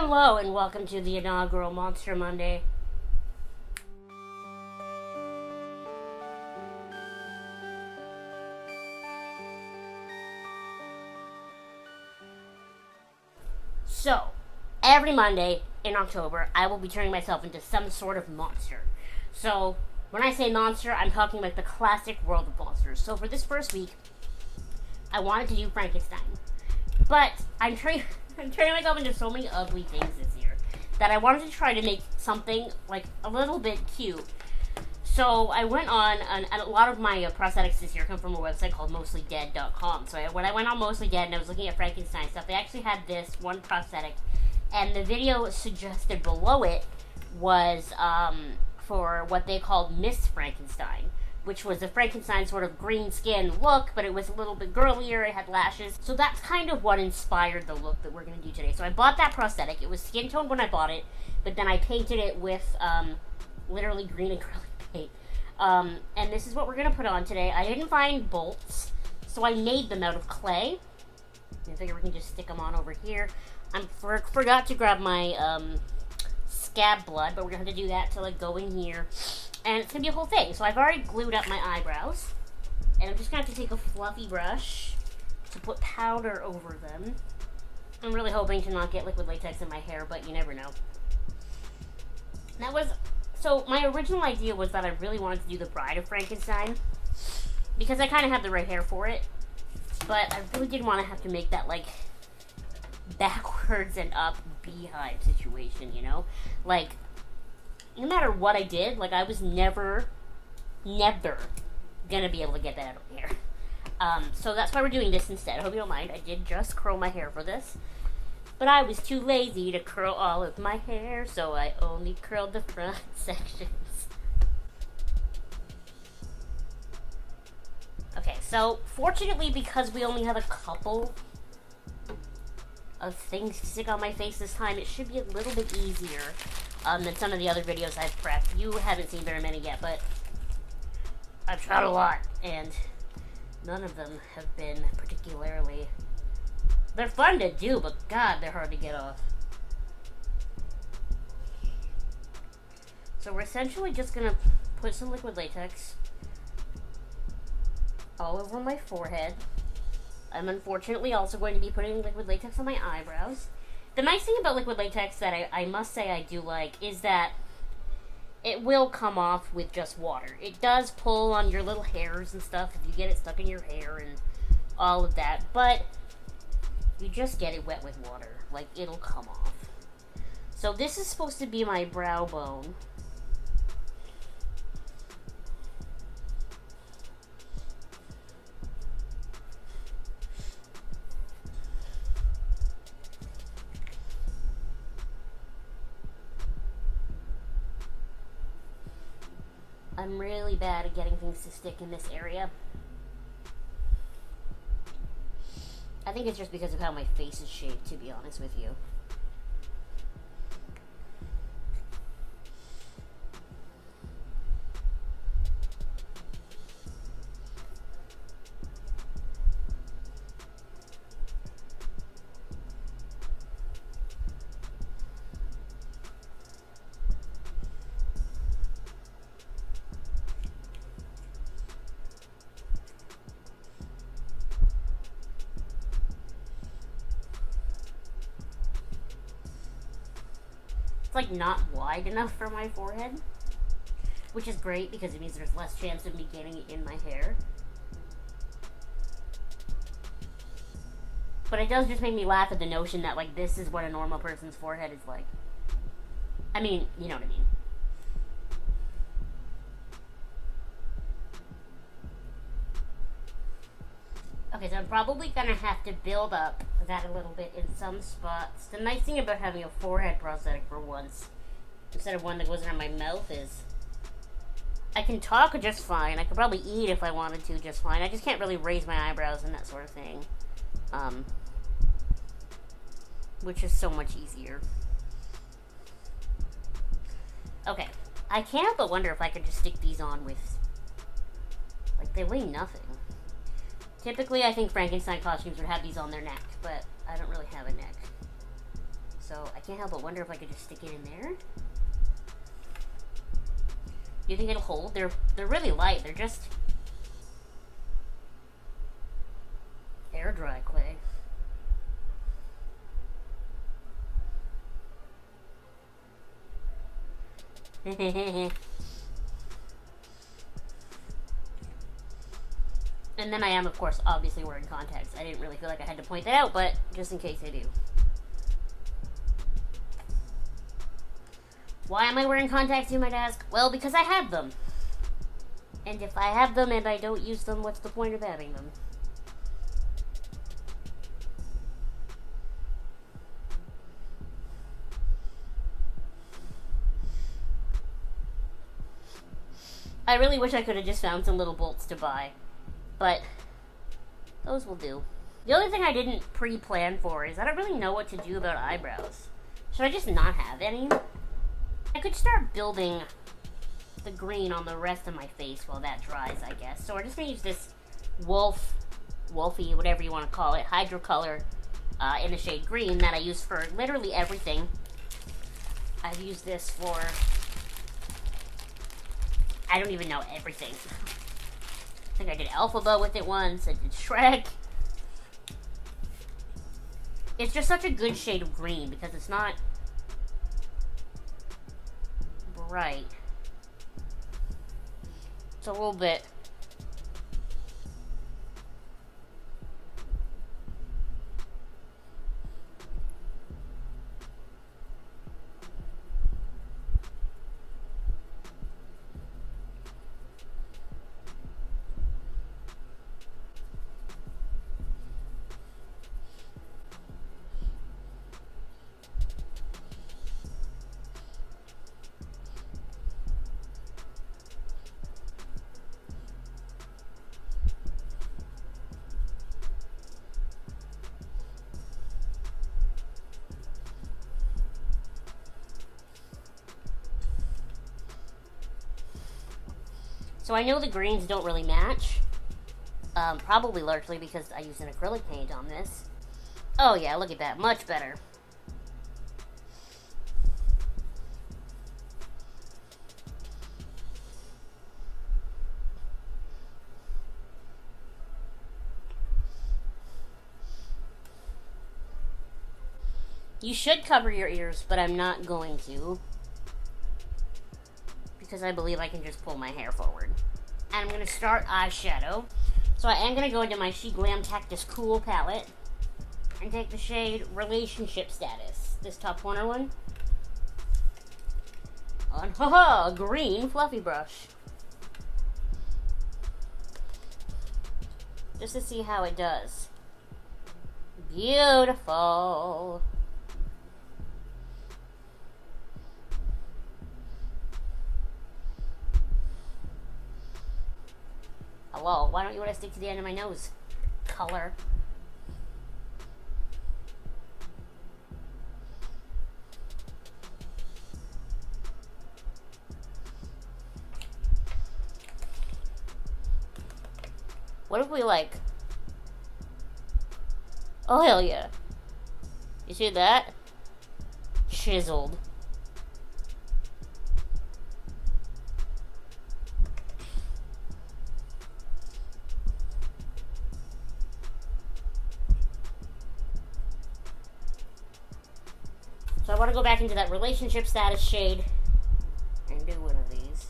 Hello and welcome to the inaugural Monster Monday. So, every Monday in October, I will be turning myself into some sort of monster. So, when I say monster, I'm talking like the classic world of monsters. So for this first week, I wanted to do Frankenstein. But I'm turning myself into so many ugly things this year that I wanted to try to make something like a little bit cute. So I went on, and a lot of my prosthetics this year come from a website called mostlydead.com. So when I went on Mostly Dead and I was looking at Frankenstein stuff, they actually had this one prosthetic, and the video suggested below it was for what they called Miss Frankenstein, which was a Frankenstein sort of green skin look, but it was a little bit girlier, it had lashes. So that's kind of what inspired the look that we're going to do today. So I bought that prosthetic. It was skin toned when I bought it, but then I painted it with literally green acrylic paint. And this is what we're going to put on today. I didn't find bolts, so I made them out of clay. I figure we can just stick them on over here. I forgot to grab my Scab Blood, but we're going to have to do that to like go in here. And it's going to be a whole thing. So I've already glued up my eyebrows. And I'm just going to have to take a fluffy brush to put powder over them. I'm really hoping to not get liquid latex in my hair, but you never know. So my original idea was that I really wanted to do the Bride of Frankenstein, because I kind of have the right hair for it. But I really didn't want to have to make that, like, backwards and up beehive situation, you know? Like, no matter what I did, like, I was never gonna be able to get that out of my hair. So that's why we're doing this instead. I hope you don't mind. I did just curl my hair for this, but I was too lazy to curl all of my hair, so I only curled the front sections. Okay, so fortunately, because we only have a couple of things to stick on my face this time, it should be a little bit easier than some of the other videos I've prepped. You haven't seen very many yet, but I've shot a lot, and none of them have been particularly... They're fun to do, but God, they're hard to get off. So we're essentially just gonna put some liquid latex all over my forehead. I'm unfortunately also going to be putting liquid latex on my eyebrows. The nice thing about liquid latex that I must say I do like is that it will come off with just water. It does pull on your little hairs and stuff if you get it stuck in your hair and all of that, but you just get it wet with water. Like, it'll come off. So this is supposed to be my brow bone. I'm really bad at getting things to stick in this area. I think it's just because of how my face is shaped, to be honest with you. Like not wide enough for my forehead, which is great because it means there's less chance of me getting it in my hair. But it does just make me laugh at the notion that like this is what a normal person's forehead is like. I mean, you know what I mean. Okay, so I'm probably gonna have to build up that a little bit in some spots. The nice thing about having a forehead prosthetic for once, instead of one that goes around my mouth, is I can talk just fine. I could probably eat if I wanted to just fine. I just can't really raise my eyebrows and that sort of thing. Which is so much easier. Okay, I can't but wonder if I could just stick these on with, like, they weigh nothing. Typically, I think Frankenstein costumes would have these on their neck, but I don't really have a neck. So I can't help but wonder if I could just stick it in there. Do you think it'll hold? They're really light. They're just air dry clay. And then I am, of course, obviously wearing contacts. I didn't really feel like I had to point that out, but just in case I do. Why am I wearing contacts, you might ask? Well, because I have them. And if I have them and I don't use them, what's the point of having them? I really wish I could have just found some little bolts to buy. But those will do. The only thing I didn't pre-plan for is I don't really know what to do about eyebrows. Should I just not have any? I could start building the green on the rest of my face while that dries, I guess. So we're just going to use this Wolfe, whatever you want to call it, Hydrocolor in the shade green that I use for literally everything. I've used this for, I don't even know, everything. I think I did Alphaba with it once, I did Shrek. It's just such a good shade of green because it's not bright. It's a little bit So I know the greens don't really match, probably largely because I use an acrylic paint on this. Oh yeah, look at that, much better. You should cover your ears, but I'm not going to, because I believe I can just pull my hair forward. And I'm going to start eyeshadow. So I am going to go into my Sheglam Cactus Cool palette and take the shade Relationship Status, this top corner one, on a green fluffy brush, just to see how it does. Beautiful. Hello, why don't you want to stick to the end of my nose? Color. What if we like... Oh, hell yeah. You see that? Chiseled. So I want to go back into that Relationship Status shade and do one of these.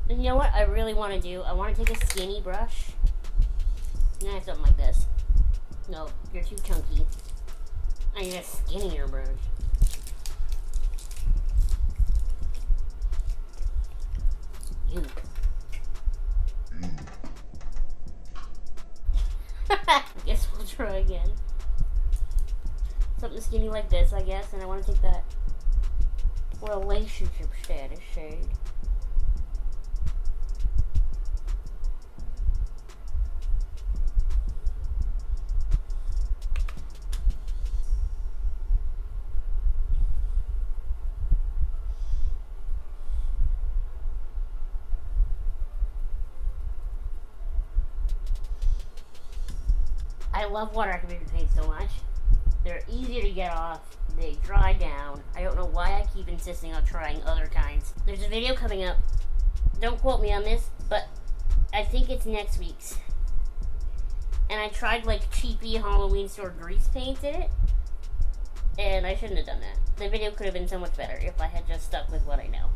And you know what I really want to do? I want to take a skinny brush. Nah, something like this. No, you're too chunky. I need a skinnier brush. You. Guess we'll try again. Something skinny like this, I guess, and I want to take that Relationship Status shade. I love water activated paint so much. They're easier to get off. They dry down. I don't know why I keep insisting on trying other kinds. There's a video coming up. Don't quote me on this, but I think it's next week's. And I tried like cheapy Halloween store grease paint in it. And I shouldn't have done that. The video could have been so much better if I had just stuck with what I know.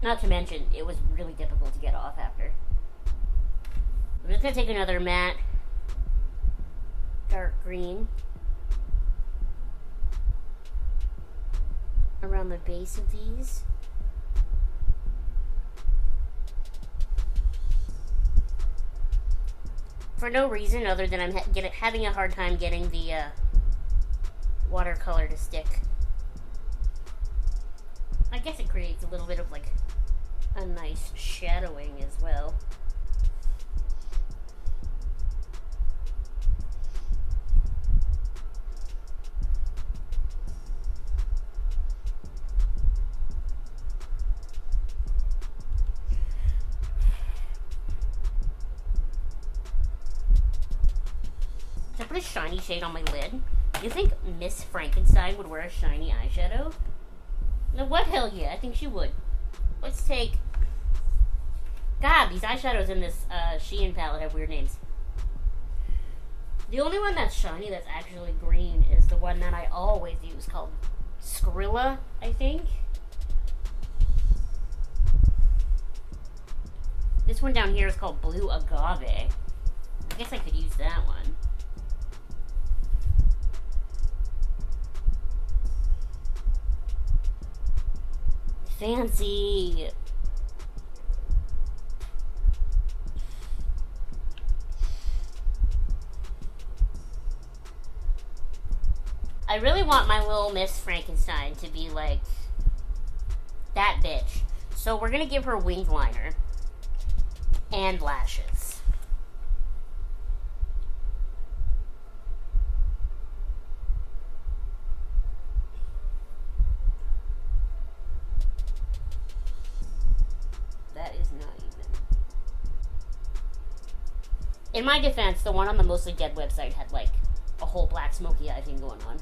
Not to mention, it was really difficult to get off after. I'm just going to take another matte dark green around the base of these. For no reason other than I'm having a hard time getting the watercolor to stick. I guess it creates a little bit of like a nice shadowing as well. I put a shiny shade on my lid. You think Miss Frankenstein would wear a shiny eyeshadow? No, what? Hell yeah, I think she would. Let's take... God, these eyeshadows in this Shein palette have weird names. The only one that's shiny that's actually green is the one that I always use, called Skrilla, I think. This one down here is called Blue Agave. I guess I could use that one. Fancy. I really want my little Miss Frankenstein to be like that bitch. So we're gonna give her winged liner and lashes. That is not even. In my defense, the one on the Mostly Dead website had like a whole black smoky eye thing going on.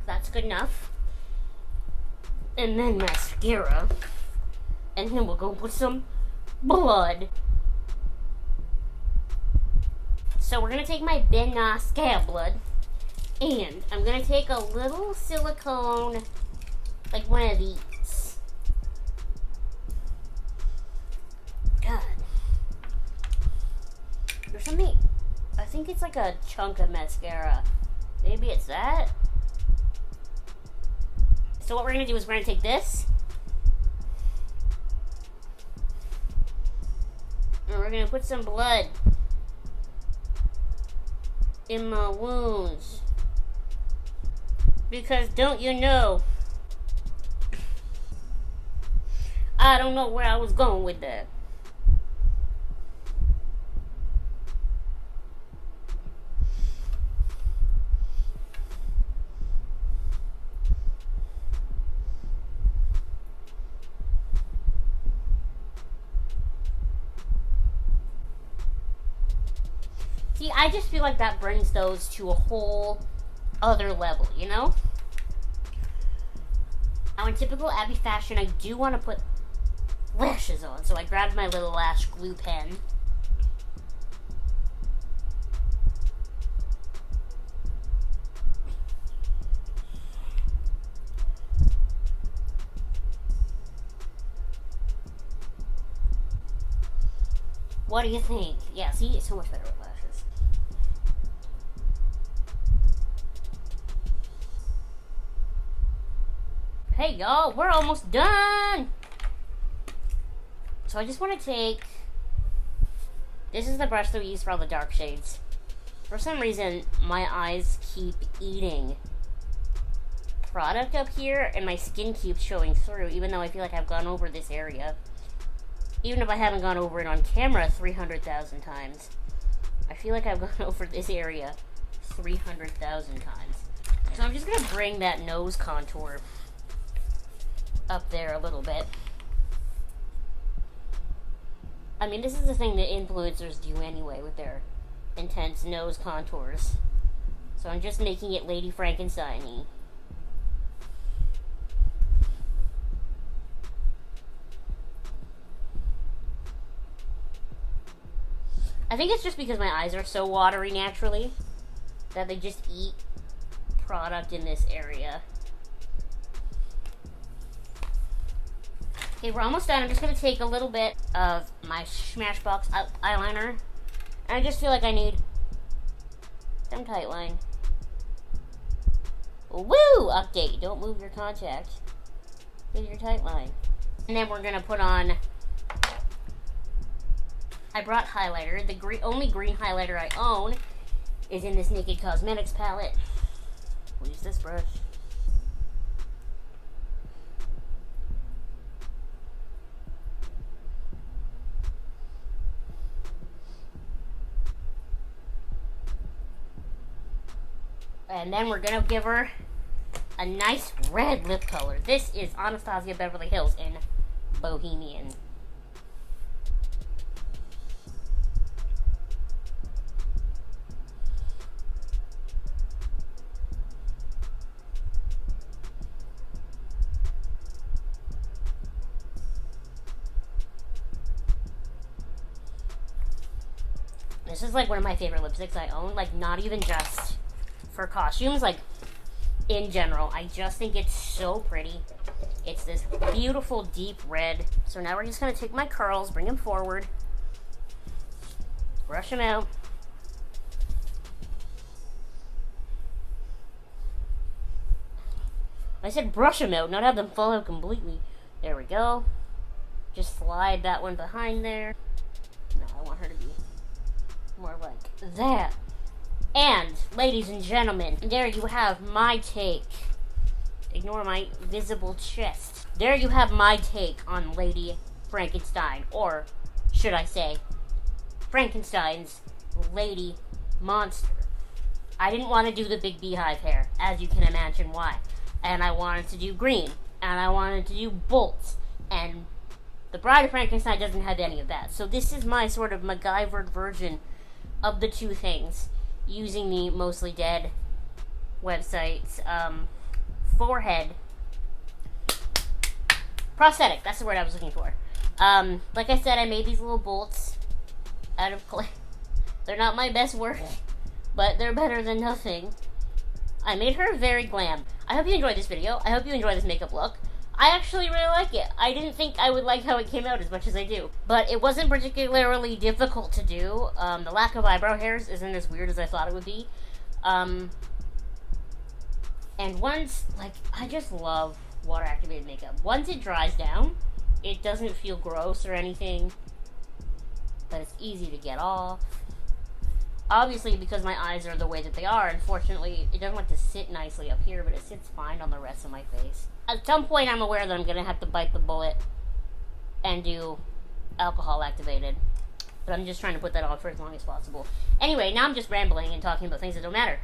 That's good enough. And then mascara. And then we'll go put some blood. So we're going to take my Nye Scab Blood. And I'm going to take a little silicone, like one of these. God. There's something, I think it's like a chunk of mascara. Maybe it's that. So what we're going to do is we're going to take this. And we're going to put some blood in my wounds. Because don't you know, I don't know where I was going with that. See, I just feel like that brings those to a whole other level, you know? Now, in typical Abby fashion, I do want to put lashes on, so I grabbed my little lash glue pen. What do you think? Yeah, see, it's so much better with lashes. Hey y'all, we're almost done! So I just want to take... This is the brush that we use for all the dark shades. For some reason, my eyes keep eating product up here, and my skin keeps showing through, even though I feel like I've gone over this area. Even if I haven't gone over it on camera 300,000 times. I feel like I've gone over this area 300,000 times. So I'm just going to bring that nose contour up there a little bit. I mean, this is the thing that influencers do anyway with their intense nose contours. So I'm just making it Lady Frankenstein-y. I think it's just because my eyes are so watery naturally that they just eat product in this area. Okay, we're almost done. I'm just going to take a little bit of my Smashbox eyeliner. And I just feel like I need some tight line. Woo! Update. Don't move your contact with your tight line. And then we're going to put on... I brought highlighter. The only green highlighter I own is in this Naked Cosmetics palette. We'll use this brush. And then we're going to give her a nice red lip color. This is Anastasia Beverly Hills in Bohemian. This is like one of my favorite lipsticks I own, like not even just for costumes, like in general. I just think it's so pretty. It's this beautiful deep red. So now we're just going to take my curls, bring them forward, brush them out. I said brush them out, not have them fall out completely. There we go. Just slide that one behind there. No, I want her to be more like that. And, ladies and gentlemen, there you have my take. Ignore my visible chest. There you have my take on Lady Frankenstein. Or, should I say, Frankenstein's Lady Monster. I didn't want to do the big beehive hair, as you can imagine why. And I wanted to do green. And I wanted to do bolts. And the Bride of Frankenstein doesn't have any of that. So this is my sort of MacGyvered version of the two things, using the Mostly Dead website's forehead prosthetic. That's the word I was looking for. Like I said, I made these little bolts out of clay. They're not my best work, but they're better than nothing. I made her very glam. I hope you enjoyed this video. I hope you enjoyed this makeup look. I actually really like it. I didn't think I would like how it came out as much as I do. But it wasn't particularly difficult to do. The lack of eyebrow hairs isn't as weird as I thought it would be. And once, like, I just love water-activated makeup. Once it dries down, it doesn't feel gross or anything. But it's easy to get off. Obviously, because my eyes are the way that they are, unfortunately, it doesn't like to sit nicely up here, but it sits fine on the rest of my face. At some point, I'm aware that I'm going to have to bite the bullet and do alcohol activated. But I'm just trying to put that off for as long as possible. Anyway, now I'm just rambling and talking about things that don't matter.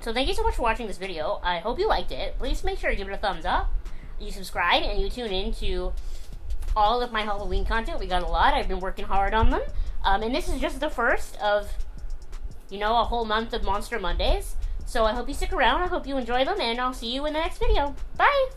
So thank you so much for watching this video. I hope you liked it. Please make sure you give it a thumbs up. You subscribe and you tune in to all of my Halloween content. We got a lot. I've been working hard on them. And this is just the first of, you know, a whole month of Monster Mondays. So I hope you stick around. I hope you enjoy them. And I'll see you in the next video. Bye!